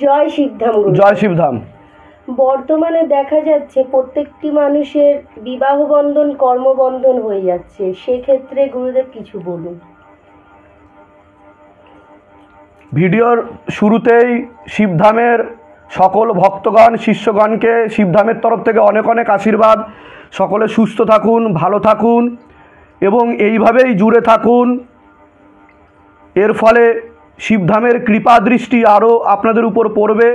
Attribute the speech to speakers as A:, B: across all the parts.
A: জয় শিবধাম।
B: জয় শিবধাম।
A: বর্তমানে দেখা যাচ্ছে প্রত্যেকটি মানুষের বিবাহ বন্ধন কর্মবন্ধন হয়ে যাচ্ছে, সেক্ষেত্রে গুরুদেব কিছু বলুন।
B: ভিডিওর শুরুতেই শিবধামের সকল ভক্তগণ শিষ্যগণকে শিবধামের তরফ থেকে অনেক অনেক আশীর্বাদ। সকলে সুস্থ থাকুন, ভালো থাকুন এবং এইভাবেই জুড়ে থাকুন। এর ফলে শিবধামের কৃপা দৃষ্টি আরও আপনাদের উপর পড়বে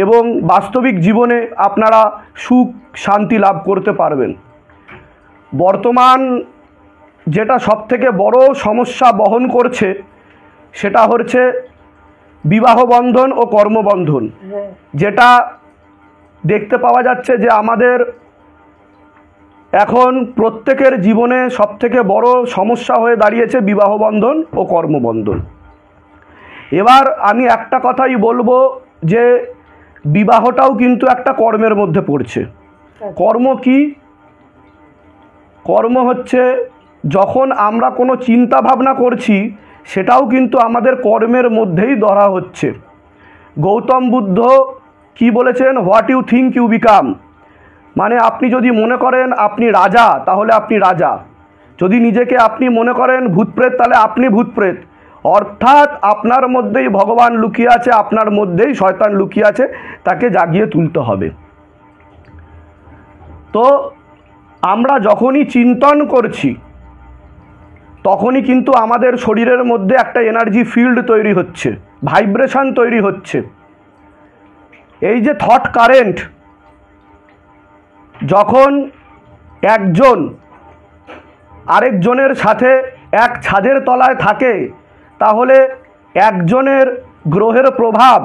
B: এবং বাস্তবিক জীবনে আপনারা সুখ শান্তি লাভ করতে পারবেন। বর্তমান যেটা সবথেকে বড় সমস্যা বহন করছে সেটা হচ্ছে বিবাহ বন্ধন ও কর্মবন্ধন, যেটা দেখতে পাওয়া যাচ্ছে যে আমাদের এখন প্রত্যেকের জীবনে সবথেকে বড় সমস্যা হয়ে দাঁড়িয়েছে বিবাহ বন্ধন ও কর্মবন্ধন। এবার আমি একটা কথাই বলবো যে বিবাহটাও কিন্তু একটা কর্মের মধ্যে পড়ছে। কর্ম কি? কর্ম হচ্ছে যখন আমরা কোনো চিন্তা ভাবনা করছি সেটাও কিন্তু আমাদের কর্মের মধ্যেই ধরা হচ্ছে। গৌতম বুদ্ধ কি বলেছেন? What you think you become. মানে আপনি যদি মনে করেন আপনি রাজা তাহলে আপনি রাজা, যদি নিজেকে আপনি মনে করেন ভূতপ্রেত তাহলে আপনি ভূতপ্রেত। অর্থাৎ আপনার মধ্যেই ভগবান লুকিয়ে আছে, আপনার মধ্যেই শয়তান লুকিয়ে আছে, তাকে জাগিয়ে তুলতে হবে। তো আমরা যখনই চিন্তন করছি তখনই কিন্তু আমাদের শরীরের মধ্যে একটা এনার্জি ফিল্ড তৈরি হচ্ছে, ভাইব্রেশন তৈরি হচ্ছে। এই যে থট কারেন্ট, যখন একজন আরেকজনের সাথে এক ছাদের তলায় থাকে তাহলে একজনের গ্রহের প্রভাব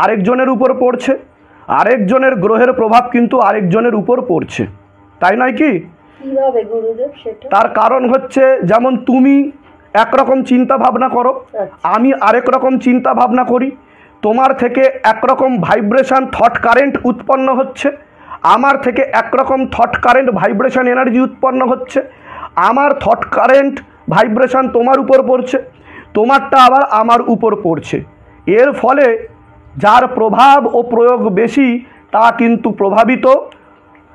B: আরেকজনের উপর পড়ছে, আরেকজনের গ্রহের প্রভাব কিন্তু আরেকজনের উপর পড়ছে, তাই নয় কি?
A: কিভাবে গুরুদেব সেটা?
B: তার কারণ হচ্ছে যেমন তুমি একরকম চিন্তা ভাবনা করো, আমি আরেক রকম চিন্তা ভাবনা করি, তোমার থেকে একরকম ভাইব্রেশন থট কারেন্ট উৎপন্ন হচ্ছে, আমার থেকে একরকম থট কারেন্ট ভাইব্রেশন এনার্জি উৎপন্ন হচ্ছে, আমার থট কারেন্ট ভাইব্রেশন তোমার উপর পড়ছে, তোমারটা আবার আমার উপর পড়ছে। এর ফলে যার প্রভাব ও প্রয়োগ বেশি তা কিন্তু প্রভাবিত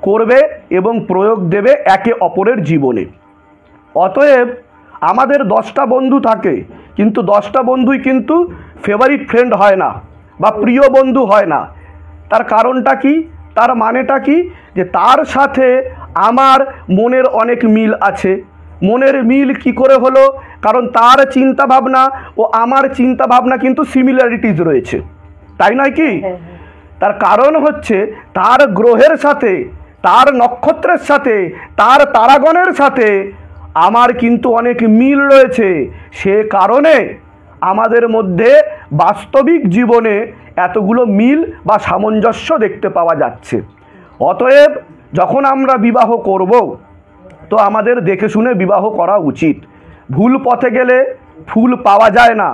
B: করবে এবং প্রয়োগ দেবে একে অপরের জীবনে। অতএব আমাদের 10টা বন্ধু থাকে, কিন্তু 10টা বন্ধুই কিন্তু ফেভারিট ফ্রেন্ড হয় না বা প্রিয় বন্ধু হয় না। তার কারণটা কি? তার মানেটা কি? যে তার সাথে আমার মনের অনেক মিল আছে। মনের মিল কি করে হলো? কারণ তার চিন্তা ভাবনা ও আমার চিন্তা ভাবনা কিন্তু সিমিলারিটিজ রয়েছে, তাই নয় কি? তার কারণ হচ্ছে তার গ্রহের সাথে, তার নক্ষত্রের সাথে, তার তারাগণের সাথে আমার কিন্তু অনেক মিল রয়েছে। সে কারণে আমাদের মধ্যে বাস্তবিক জীবনে এতগুলো মিল বা সামঞ্জস্য দেখতে পাওয়া যাচ্ছে। অতএব যখন আমরা বিবাহ করব তো আমাদের দেখে শুনে বিবাহ করা উচিত। ভুল পথে গেলে ফুল পাওয়া যায় না।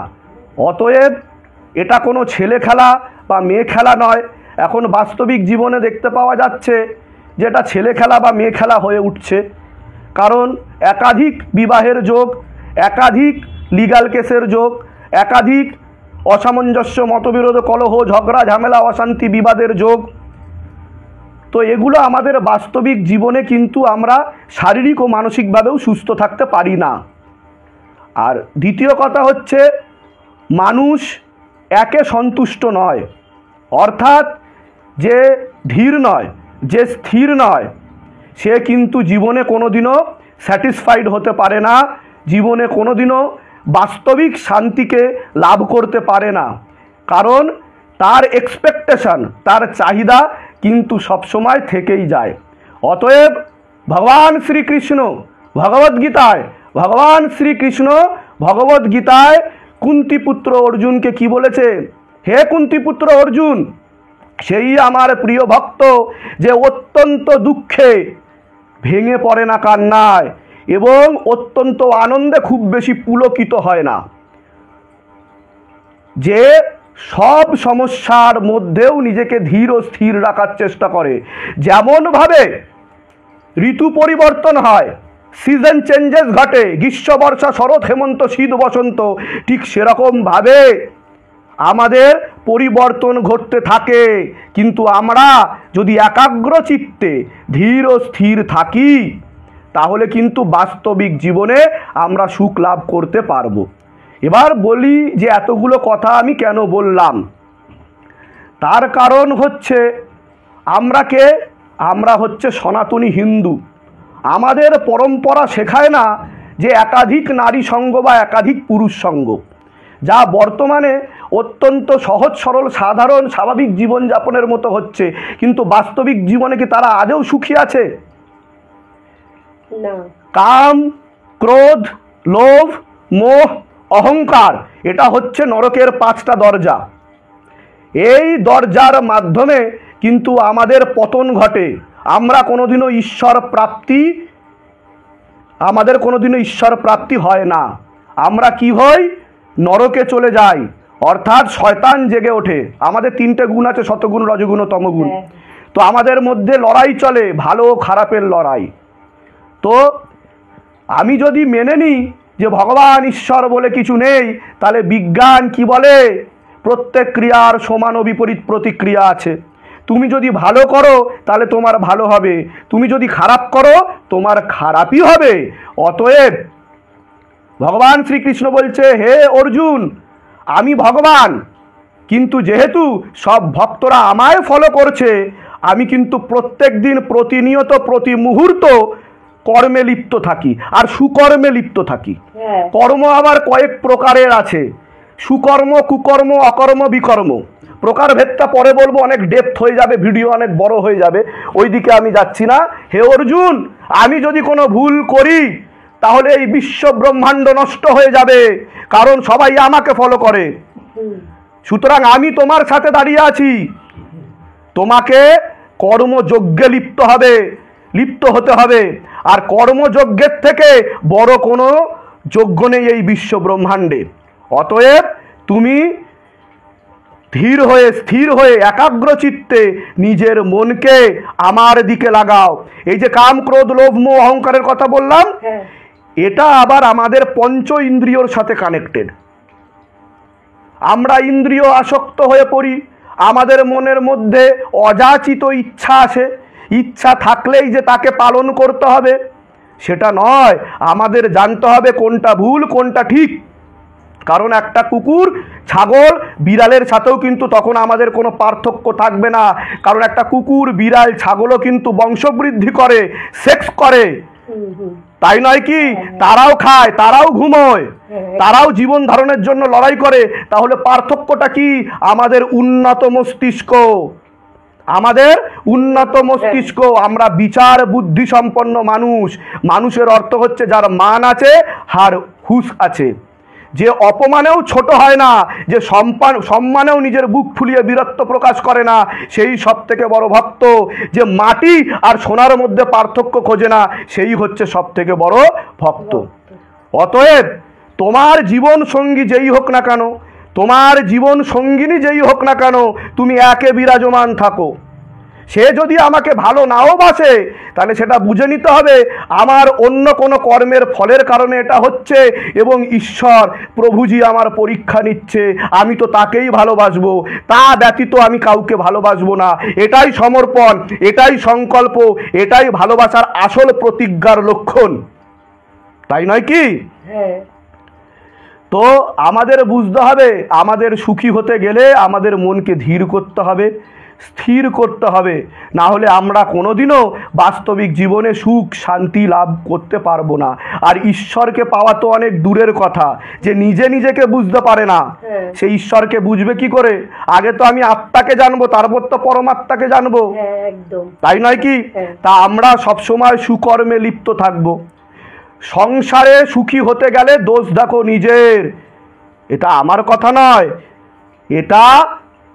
B: অতএব এটা কোনো ছেলে খেলা বা মেয়ে খেলা নয়। এখন বাস্তবিক জীবনে দেখতে পাওয়া যাচ্ছে যে এটা ছেলে খেলা বা মেয়ে খেলা হয়ে উঠছে। কারণ একাধিক বিবাহের যোগ, একাধিক লিগ্যাল কেসের যোগ, একাধিক অসামঞ্জস্য, মতবিরোধ, কলহ, ঝগড়া, ঝামেলা, অশান্তি, বিবাদের যোগ। তো এগুলো আমাদের বাস্তবিক জীবনে কিন্তু আমরা শারীরিক ও মানসিকভাবেও সুস্থ থাকতে পারি না। আর দ্বিতীয় কথা হচ্ছে মানুষ একে সন্তুষ্ট নয়, অর্থাৎ যে ধীর নয়, যে স্থির নয়, সে কিন্তু জীবনে কোনোদিনও স্যাটিসফাইড হতে পারে না, জীবনে কোনোদিনও বাস্তবিক শান্তিকে লাভ করতে পারে না। কারণ তার এক্সপেকটেশন, তার চাহিদা কিন্তু সবসময় থেকেই যায়। অতএব ভগবান শ্রীকৃষ্ণ ভগবদ্গীতায়, ভগবান শ্রীকৃষ্ণ ভগবদ্গীতায় কুন্তিপুত্র অর্জুনকে কি বলেছে? হে কুন্তিপুত্র অর্জুন, সেই আমার প্রিয় ভক্ত যে অত্যন্ত দুঃখে ভেঙে পড়ে না কান্নায় এবং অত্যন্ত আনন্দে খুব বেশি পুলকিত হয় না, যে সব সমস্যার মধ্যেও নিজেকে ধীর ও স্থির রাখার চেষ্টা করে। যেমনভাবে ঋতু পরিবর্তন হয়, সিজন চেঞ্জেস ঘটে, গ্রীষ্ম, বর্ষা, শরৎ, হেমন্ত, শীত, বসন্ত, ঠিক সেরকমভাবে আমাদের পরিবর্তন ঘটতে থাকে। কিন্তু আমরা যদি একাগ্র চিত্তে ধীর ও স্থির থাকি তাহলে কিন্তু বাস্তবিক জীবনে আমরা সুখ লাভ করতে পারবো। এবার বলি যে এতগুলো কথা আমি কেন বললাম। তার কারণ হচ্ছে আমরা হচ্ছে সনাতনী হিন্দু। আমাদের পরম্পরা শেখায় না যে একাধিক নারী সঙ্গ বা একাধিক পুরুষ সঙ্গ, যা বর্তমানে অত্যন্ত সহজ সরল সাধারণ স্বাভাবিক জীবনযাপনের মতো হচ্ছে, কিন্তু বাস্তবিক জীবনে কি তারা আদৌ সুখী আছে?
A: না।
B: কাম, ক্রোধ, লোভ, মোহ, অহংকার, এটা হচ্ছে নরকের 5টা দরজা। এই দরজার মাধ্যমে কিন্তু আমাদের পতন ঘটে। আমাদের কোনোদিনও ঈশ্বর প্রাপ্তি হয় না। আমরা কি হই? নরকে চলে যাই, অর্থাৎ শয়তান জেগে ওঠে। আমাদের 3টে গুণ আছে, সতগুণ, রজগুণ ও তমগুণ। তো আমাদের মধ্যে লড়াই চলে, ভালো ও খারাপের লড়াই। তো আমি যদি মেনে নিই যে ভগবান ঈশ্বর বলে কিছু নেই, তাহলে বিজ্ঞান কি বলে? প্রত্যেক ক্রিয়ার সমান ও বিপরীত প্রতিক্রিয়া আছে। তুমি যদি ভালো করো তাহলে তোমার ভালো হবে, তুমি যদি খারাপ করো তোমার খারাপই হবে। অতএব ভগবান শ্রীকৃষ্ণ বলছে, হে অর্জুন, আমি ভগবান, কিন্তু যেহেতু সব ভক্তরা আমায় ফলো করছে, আমি কিন্তু প্রত্যেক দিন, প্রতিনিয়ত, প্রতি মুহূর্ত কর্মে লিপ্ত থাকি আর সুকর্মে লিপ্ত থাকি। কর্ম আবার কয়েক প্রকারের আছে, সুকর্ম, কুকর্ম, অকর্ম, বিকর্ম। প্রকারভেদটা পরে বলবো, অনেক ডেপথ হয়ে যাবে, ভিডিও অনেক বড় হয়ে যাবে, ওইদিকে আমি যাচ্ছি না। হে অর্জুন, আমি যদি কোনো ভুল করি তাহলে এই বিশ্ব ব্রহ্মাণ্ড নষ্ট হয়ে যাবে, কারণ সবাই আমাকে ফলো করে। সুতরাং আমি তোমার সাথে দাঁড়িয়ে আছি। তোমাকে কর্মযজ্ঞে লিপ্ত হতে হবে। আর কর্মযজ্ঞের থেকে বড় কোনো যজ্ঞ নেই এই বিশ্ব ব্রহ্মাণ্ডে। অতএব তুমি ধীর হয়ে, স্থির হয়ে, একাগ্র চিত্তে নিজের মনকে আমার দিকে লাগাও। এই যে কাম, ক্রোধ, লোভ, মোহ, অহংকারের কথা বললাম, এটা আবার আমাদের পঞ্চ ইন্দ্রিয়র সাথে কানেক্টেড। আমরা ইন্দ্রিয় আসক্ত হয়ে পড়ি, আমাদের মনের মধ্যে অযাচিত ইচ্ছা আসে। ইচ্ছা থাকলেই যে তাকে পালন করতে হবে সেটা নয়, আমাদের জানতে হবে কোনটা ভুল কোনটা ঠিক। কারণ একটা কুকুর, ছাগল, বিড়ালের সাথেও কিন্তু তখন আমাদের কোনো পার্থক্য থাকবে না। কারণ একটা কুকুর, বিড়াল, ছাগলও কিন্তু বংশবৃদ্ধি করে, সেক্স করে, তাই নয় কি? তারাও খায়, তারাও ঘুমোয়, তারাও জীবন ধারণের জন্য লড়াই করে। তাহলে পার্থক্যটা কি? আমাদের উন্নত মস্তিষ্ক, আমরা বিচার বুদ্ধি সম্পন্ন মানুষ। মানুষের অর্থ হচ্ছে যার মান আছে আর হুঁশ আছে, যে অপমানেও ছোট হয় না, যে সম্মানেও নিজের বুক ফুলিয়ে বীরত্ব প্রকাশ করে না, সেই সব থেকে বড় ভক্ত। যে মাটি আর সোনার মধ্যে পার্থক্য খোঁজে না, সেই হচ্ছে সব থেকে বড় ভক্ত। অতএব তোমার জীবন সঙ্গী যেই হোক না কেন, তোমার জীবন সঙ্গিনী যেই হোক না কেন, তুমি একে বিরাজমান থাকো। সে যদি আমাকে ভালো নাও বাসে, তাহলে সেটা বুঝে নিতে হবে আমার অন্য কোনো কর্মের ফলের কারণে এটা হচ্ছে, এবং ঈশ্বর প্রভুজি আমার পরীক্ষা নিচ্ছে, আমি তো তাকেই ভালোবাসবো, তা ব্যতীত আমি কাউকে ভালোবাসবো না। এটাই সমর্পণ, এটাই সংকল্প, এটাই ভালোবাসার আসল প্রতিজ্ঞার লক্ষণ, তাই নয় কি? তো আমাদের বুঝতে হবে, আমাদের সুখী হতে গেলে আমাদের মনকে ধীর করতে হবে, স্থির করতে হবে। না হলে আমরা কোনোদিনও বাস্তবিক জীবনে সুখ শান্তি লাভ করতে পারবো না। আর ঈশ্বরকে পাওয়া তো অনেক দূরের কথা, যে নিজেকে বুঝতে পারে না, সেই ঈশ্বরকে বুঝবে কি করে? আগে তো আমি আত্মাকে জানবো, তারপর তো পরমাত্মাকে জানবো, তাই নয় কি? তা আমরা সবসময় সুকর্মে লিপ্ত থাকবো। সংসারে সুখী হতে গেলে দোষ দেখো নিজের, এটা আমার কথা নয়, এটা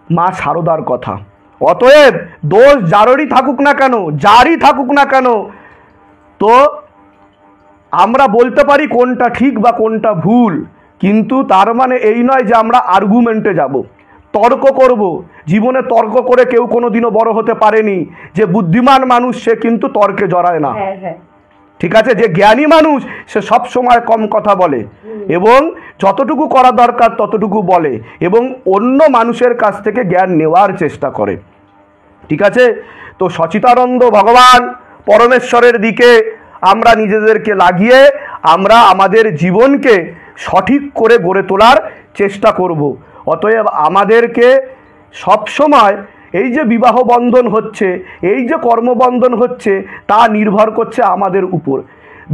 B: মা শারদার কথা। অতএব দোষ যারই থাকুক না কেন, তো আমরা বলতে পারি কোনটা ঠিক বা কোনটা ভুল, কিন্তু তার মানে এই নয় যে আমরা আর্গুমেন্টে যাব, তর্ক করব। জীবনে তর্ক করে কেউ কোনোদিনও বড় হতে পারেনি। যে বুদ্ধিমান মানুষ সে কিন্তু তর্কে জড়ায় না। ঠিক আছে, যে জ্ঞানী মানুষ সে সব সময় কম কথা বলে এবং যতটুকু করা দরকার ততটুকু বলে এবং অন্য মানুষের কাছ থেকে জ্ঞান নেওয়ার চেষ্টা করে। ঠিক আছে, তো সচিতানন্দ ভগবান পরমেশ্বরের দিকে আমরা নিজেদেরকে লাগিয়ে আমরা আমাদের জীবনকে সঠিক করে গড়ে তোলার চেষ্টা করব। অতএব আমাদেরকে সবসময় এই যে বিবাহ বন্ধন হচ্ছে, এই যে কর্মবন্ধন হচ্ছে, তা নির্ভর করছে আমাদের উপর।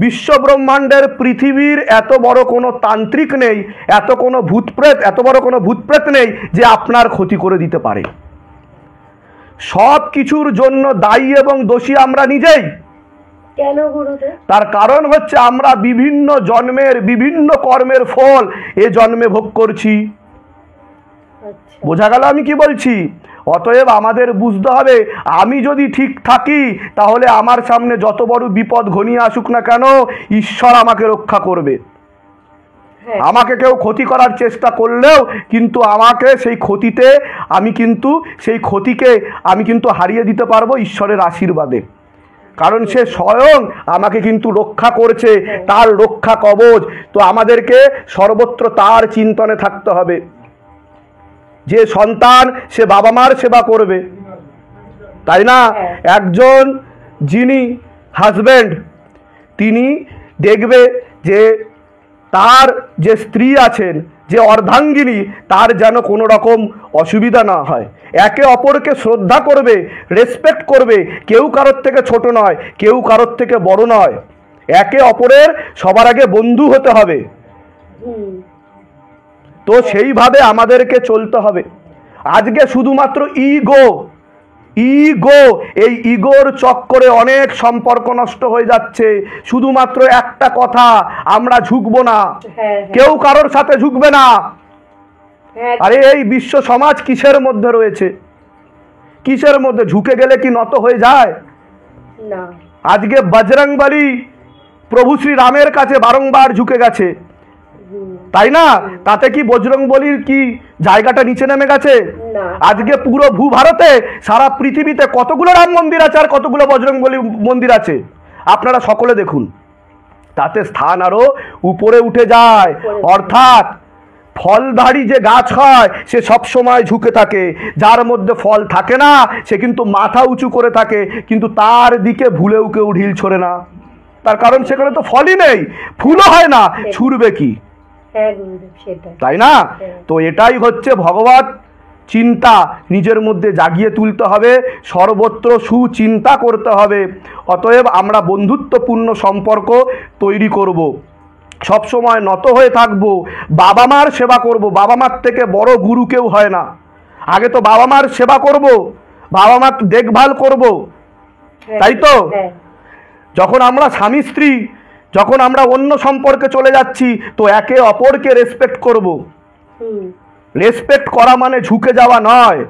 B: বিশ্বব্রহ্মাণ্ডের পৃথিবীর এত বড় কোনো তান্ত্রিক নেই, এত বড় কোনো ভূতপ্রেত নেই যে আপনার ক্ষতি করে দিতে পারে। সব কিছুর জন্য দায়ী এবং দোষী আমরা নিজেই।
A: কেন গুরুদেব?
B: তার কারণ হচ্ছে আমরা বিভিন্ন জন্মের বিভিন্ন কর্মের ফল এ জন্মে ভোগ করছি। বোঝা গেল আমি কি বলছি? অতএব আমাদের বুঝতে হবে, আমি যদি ঠিক থাকি তাহলে আমার সামনে যত বড় বিপদ ঘনিয়ে আসুক না কেন, ঈশ্বর আমাকে রক্ষা করবে। আমাকে কেউ ক্ষতি করার চেষ্টা করলেও কিন্তু আমাকে সেই ক্ষতিকে আমি কিন্তু হারিয়ে দিতে পারবো ঈশ্বরের আশীর্বাদে। কারণ সে স্বয়ং আমাকে কিন্তু রক্ষা করছে, তার রক্ষা কবচ। তো আমাদেরকে সর্বত্র তার চিন্তনে থাকতে হবে। যে সন্তান সে বাবা মার সেবা করবে, তাই না? একজন যিনি হাজব্যান্ড, তিনি দেখবে যে তার যে স্ত্রী আছেন, যে অর্ধাঙ্গিনী, তার যেন কোনো রকম অসুবিধা না হয়। একে অপরকে শ্রদ্ধা করবে, রেসপেক্ট করবে। কেউ কারোর থেকে ছোট নয়, কেউ কারোর থেকে বড় নয়। একে অপরের সবার আগে বন্ধু হতে হবে। তো সেইভাবে আমাদেরকে চলতে হবে। আজকে শুধুমাত্র এই ইগোর চক্করে অনেক সম্পর্ক নষ্ট হয়ে যাচ্ছে। শুধুমাত্র একটা কথা, আমরা ঝুঁকবো না, কেউ কারোর সাথে ঝুঁকবে না। আরে এই বিশ্ব সমাজ কিসের মধ্যে রয়েছে? কিসের মধ্যে? ঝুঁকে গেলে কি নত হয়ে যায়?
A: না। আজকে
B: বজরংবলী প্রভু শ্রী রামের কাছে বারংবার ঝুঁকে গেছে, তাই না? তাতে কি বজরংবলীর কি জায়গাটা নিচে নেমে গেছে? আজকে পুরো ভূভারতে সারা পৃথিবীতে কতগুলো রাম মন্দির আছে আর কতগুলো বজরংবলী মন্দির আছে আপনারা সকলে দেখুন। তাতে স্থান আরো উপরে উঠে যায়। অর্থাৎ ফলধারী যে গাছ হয় সে সব সময় ঝুঁকে থাকে, যার মধ্যে ফল থাকে না সে কিন্তু মাথা উঁচু করে থাকে, কিন্তু তার দিকে ভুলেও কেউ ঢিল ছোড়ে না। তার কারণ সেখানে তো ফলই নেই, ফুলও হয় না, ছুড়বে কি? তাই না? তো এটাই হচ্ছে ভগবত চিন্তা নিজের মধ্যে জাগিয়ে তুলতে হবে, সর্বত্র সুচিন্তা করতে হবে। অতএব আমরা বন্ধুত্বপূর্ণ সম্পর্ক তৈরি করব, সব সময় নত হয়ে থাকবো, বাবা মার সেবা করব। বাবা মার থেকে বড় গুরু কেউ হয় না। আগে তো বাবা মার সেবা করব, বাবা মার দেখভাল করব, তাই তো? যখন আমরা স্বামী স্ত্রী, যখন আমরা অন্য সম্পর্কে চলে যাচ্ছি, তো একে অপরকে রেসপেক্ট করব। রেসপেক্ট করা মানে ঝুঁকে যাওয়া নয়,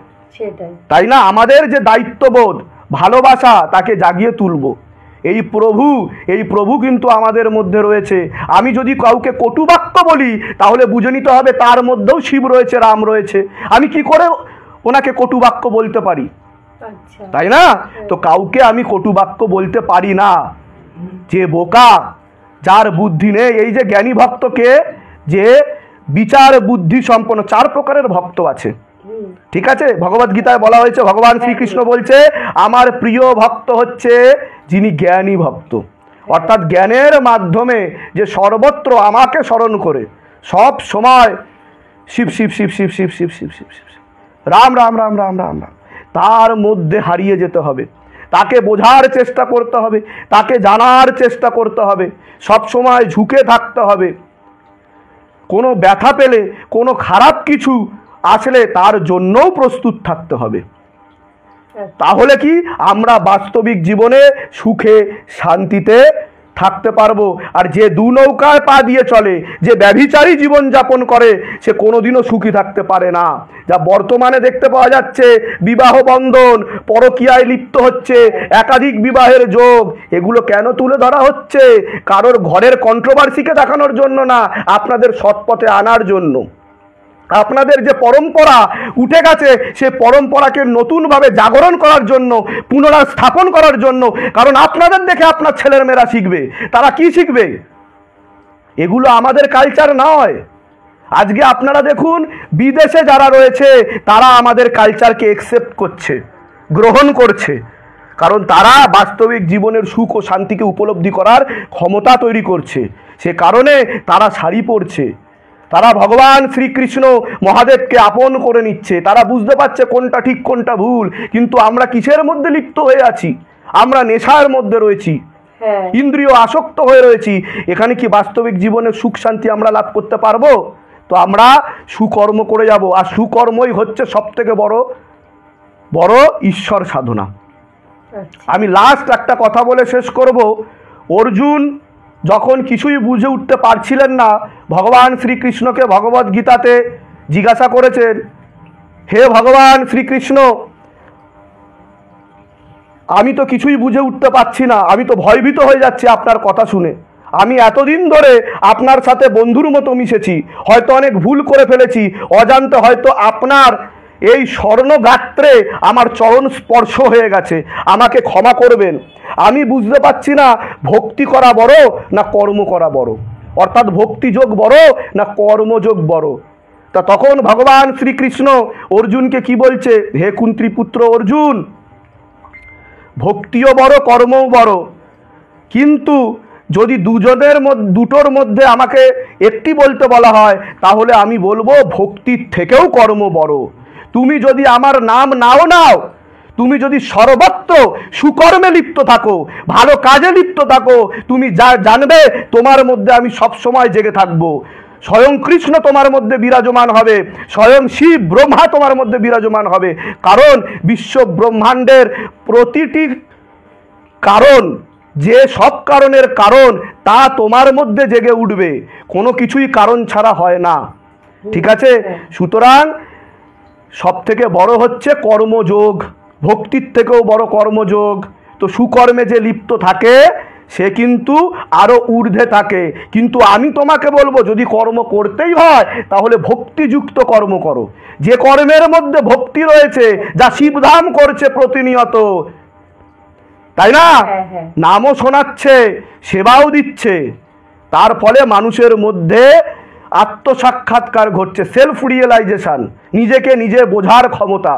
B: তাই না? আমাদের যে দায়িত্ববোধ, ভালোবাসা, তাকে জাগিয়ে তুলব। এই প্রভু কিন্তু আমাদের মধ্যে রয়েছে। আমি যদি কাউকে কটুবাক্য বলি তাহলে বুঝে নিতে হবে তার মধ্যেও শিব রয়েছে, রাম রয়েছে। আমি কি করে ওনাকে কটুবাক্য বলতে পারি? তাই না? তো কাউকে আমি কটুবাক্য বলতে পারি না। যে বোকা, যার বুদ্ধি নেই। এই যে জ্ঞানী ভক্তকে, যে বিচার বুদ্ধি সম্পন্ন, 4 প্রকারের ভক্ত আছে। ঠিক আছে, ভগবদ গীতায় বলা হয়েছে, ভগবান শ্রীকৃষ্ণ বলছে আমার প্রিয় ভক্ত হচ্ছে যিনি জ্ঞানী ভক্ত। অর্থাৎ জ্ঞানের মাধ্যমে যে সর্বত্র আমাকে স্মরণ করে সব সময় শিব শিব শিব শিব শিব শিব শিব শিব শিব রাম রাম রাম রাম রাম রাম, তার মধ্যে হারিয়ে যেতে হবে। তাকে বোঝার চেষ্টা করতে হবে, তাকে জানার চেষ্টা করতে হবে, সব সময় ঝুঁকে থাকতে হবে। কোনো ব্যথা পেলে, কোনো খারাপ কিছু আসলে তার জন্যও প্রস্তুত থাকতে হবে। তাহলে কি আমরা বাস্তবিক জীবনে সুখে শান্তিতে থাকতে পারবো। আর যে দু নৌকায় পা দিয়ে চলে, যে ব্যভিচারী জীবন যাপন করে, সে কোনোদিনও সুখী থাকতে পারে না। যা বর্তমানে দেখতে পাওয়া যাচ্ছে, বিবাহ বন্ধন, পরকীয়ায় লিপ্ত হচ্ছে, একাধিক বিবাহের যোগ, এগুলো কেন তুলে ধরা হচ্ছে? কারোর ঘরের কন্ট্রোভার্সিকে দেখানোর জন্য না, আপনাদের সৎ পথে আনার জন্য। আপনাদের যে পরম্পরা উঠে গেছে সে পরম্পরাকে নতুনভাবে জাগরণ করার জন্য, পুনরায় স্থাপন করার জন্য। কারণ আপনাদের দেখে আপনার ছেলের মেয়েরা শিখবে। তারা কি শিখবে? এগুলো আমাদের কালচার নয়। আজকে আপনারা দেখুন, বিদেশে যারা রয়েছে তারা আমাদের কালচারকে একসেপ্ট করছে, গ্রহণ করছে। কারণ তারা বাস্তবিক জীবনের সুখ ও শান্তিকে উপলব্ধি করার ক্ষমতা তৈরি করছে। সে কারণে তারা শাড়ি পরছে, তারা ভগবান শ্রীকৃষ্ণ মহাদেবকে আপন করে নিচ্ছে। তারা বুঝতে পারছে কোনটা ঠিক কোনটা ভুল। কিন্তু আমরা কিসের মধ্যে লিপ্ত হয়ে আছি? আমরা নেশার মধ্যে রয়েছি, ইন্দ্রিয় আসক্ত হয়ে রয়েছি। এখানে কি বাস্তবিক জীবনের সুখ শান্তি আমরা লাভ করতে পারবো? তো আমরা সুকর্ম করে যাব। আর সুকর্মই হচ্ছে সব থেকে বড় বড় ঈশ্বর সাধনা। আমি লাস্ট একটা কথা বলে শেষ করব। অর্জুন যখন কিছুই বুঝে উঠতে পারছিলেন না, ভগবান শ্রীকৃষ্ণকে ভগবদ গীতাতে জিজ্ঞাসা করেছেন, হে ভগবান শ্রীকৃষ্ণ, আমি তো কিছুই বুঝে উঠতে পারছি না, আমি তো ভয়ভীত হয়ে যাচ্ছি আপনার কথা শুনে। আমি এতদিন ধরে আপনার সাথে বন্ধুর মতো মিশেছি, হয়তো অনেক ভুল করে ফেলেছি, অজান্তে হয়তো আপনার এই স্বর্ণগাত্রে আমার চরণ স্পর্শ হয়ে গেছে, আমাকে ক্ষমা করবেন। আমি বুঝতে পারছি না ভক্তি করা বড় না কর্ম করা বড়, অর্থাৎ ভক্তিযোগ বড় না কর্মযোগ বড়। তা তখন ভগবান শ্রীকৃষ্ণ অর্জুনকে কি বলছে, হে কুন্তিপুত্র অর্জুন, ভক্তিও বড় কর্মও বড়, কিন্তু যদি দুটোর মধ্যে আমাকে একটি বলতে বলা হয় তাহলে আমি বলবো ভক্তির থেকেও কর্ম বড়। তুমি যদি আমার নাম নাও, তুমি যদি সর্বত্র সুকর্মে লিপ্ত থাকো, ভালো কাজে লিপ্ত থাকো, তুমি যা জানবে তোমার মধ্যে আমি সব সময় জেগে থাকবো। স্বয়ং কৃষ্ণ তোমার মধ্যে বিরাজমান হবে, স্বয়ং শিব ব্রহ্মা তোমার মধ্যে বিরাজমান হবে। কারণ বিশ্ব ব্রহ্মাণ্ডের প্রতিটি কারণ, যে সব কারণের কারণ, তা তোমার মধ্যে জেগে উঠবে। কোনো কিছুই কারণ ছাড়া হয় না, ঠিক আছে? সুতরাং সব থেকে বড় হচ্ছে কর্মযোগ, ভক্তির থেকেও বড় কর্মযোগ। তো সুকর্মে যে লিপ্ত থাকে সে কিন্তু আরও ঊর্ধ্বে থাকে। কিন্তু আমি তোমাকে বলবো, যদি কর্ম করতেই হয় তাহলে ভক্তিযুক্ত কর্ম করো, যে কর্মের মধ্যে ভক্তি রয়েছে, যা শিবধাম করছে প্রতিনিয়ত, তাই না? নামও শোনাচ্ছে, সেবাও দিচ্ছে, তার ফলে মানুষের মধ্যে আত্মসাক্ষাৎকার ঘটছে, সেলফ রিয়েলাইজেশন, নিজেকে নিজে বোঝার ক্ষমতা।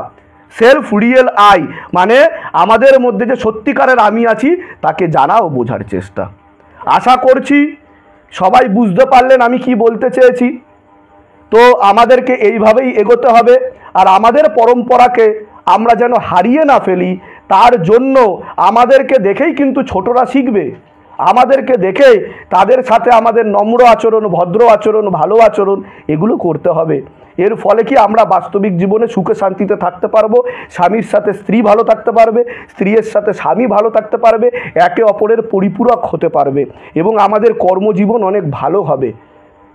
B: সেলফ রিয়েল আই মানে আমাদের মধ্যে যে সত্যিকারের আমি আছি তাকে জানা ও বোঝার চেষ্টা। আশা করছি সবাই বুঝতে পারলেন আমি কি বলতে চেয়েছি। তো আমাদেরকে এইভাবেই এগোতে হবে। আর আমাদের পরম্পরাকে আমরা যেন হারিয়ে না ফেলি, তার জন্য আমাদেরকে দেখেই কিন্তু ছোটরা শিখবে। আমাদেরকে দেখে তাদের সাথে আমাদের নম্র আচরণ, ভদ্র আচরণ, ভালো আচরণ এগুলো করতে হবে। এর ফলে কি আমরা বাস্তবিক জীবনে সুখে শান্তিতে থাকতে পারবো, স্বামীর সাথে স্ত্রী ভালো থাকতে পারবে, স্ত্রীর সাথে স্বামী ভালো থাকতে পারবে, একে অপরের পরিপূরক হতে পারবে, এবং আমাদের কর্মজীবন অনেক ভালো হবে।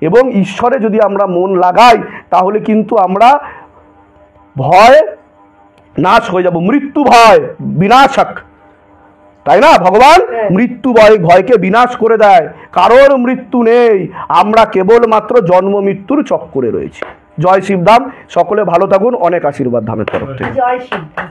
B: এবং ঈশ্বরে যদি আমরা মন লাগাই তাহলে কিন্তু আমরা ভয় নাশ হয়ে যাব। মৃত্যু ভয় বিনাশক, তাই না? ভগবান মৃত্যু ভয়কে বিনাশ করে দেয়। কারোর মৃত্যু নেই, আমরা কেবলমাত্র জন্ম মৃত্যুর চক্করে রয়েছি। জয় শিবধাম। সকলে ভালো থাকুন। অনেক আশীর্বাদ ধামের তরফ থেকে।
A: জয় শিবধাম।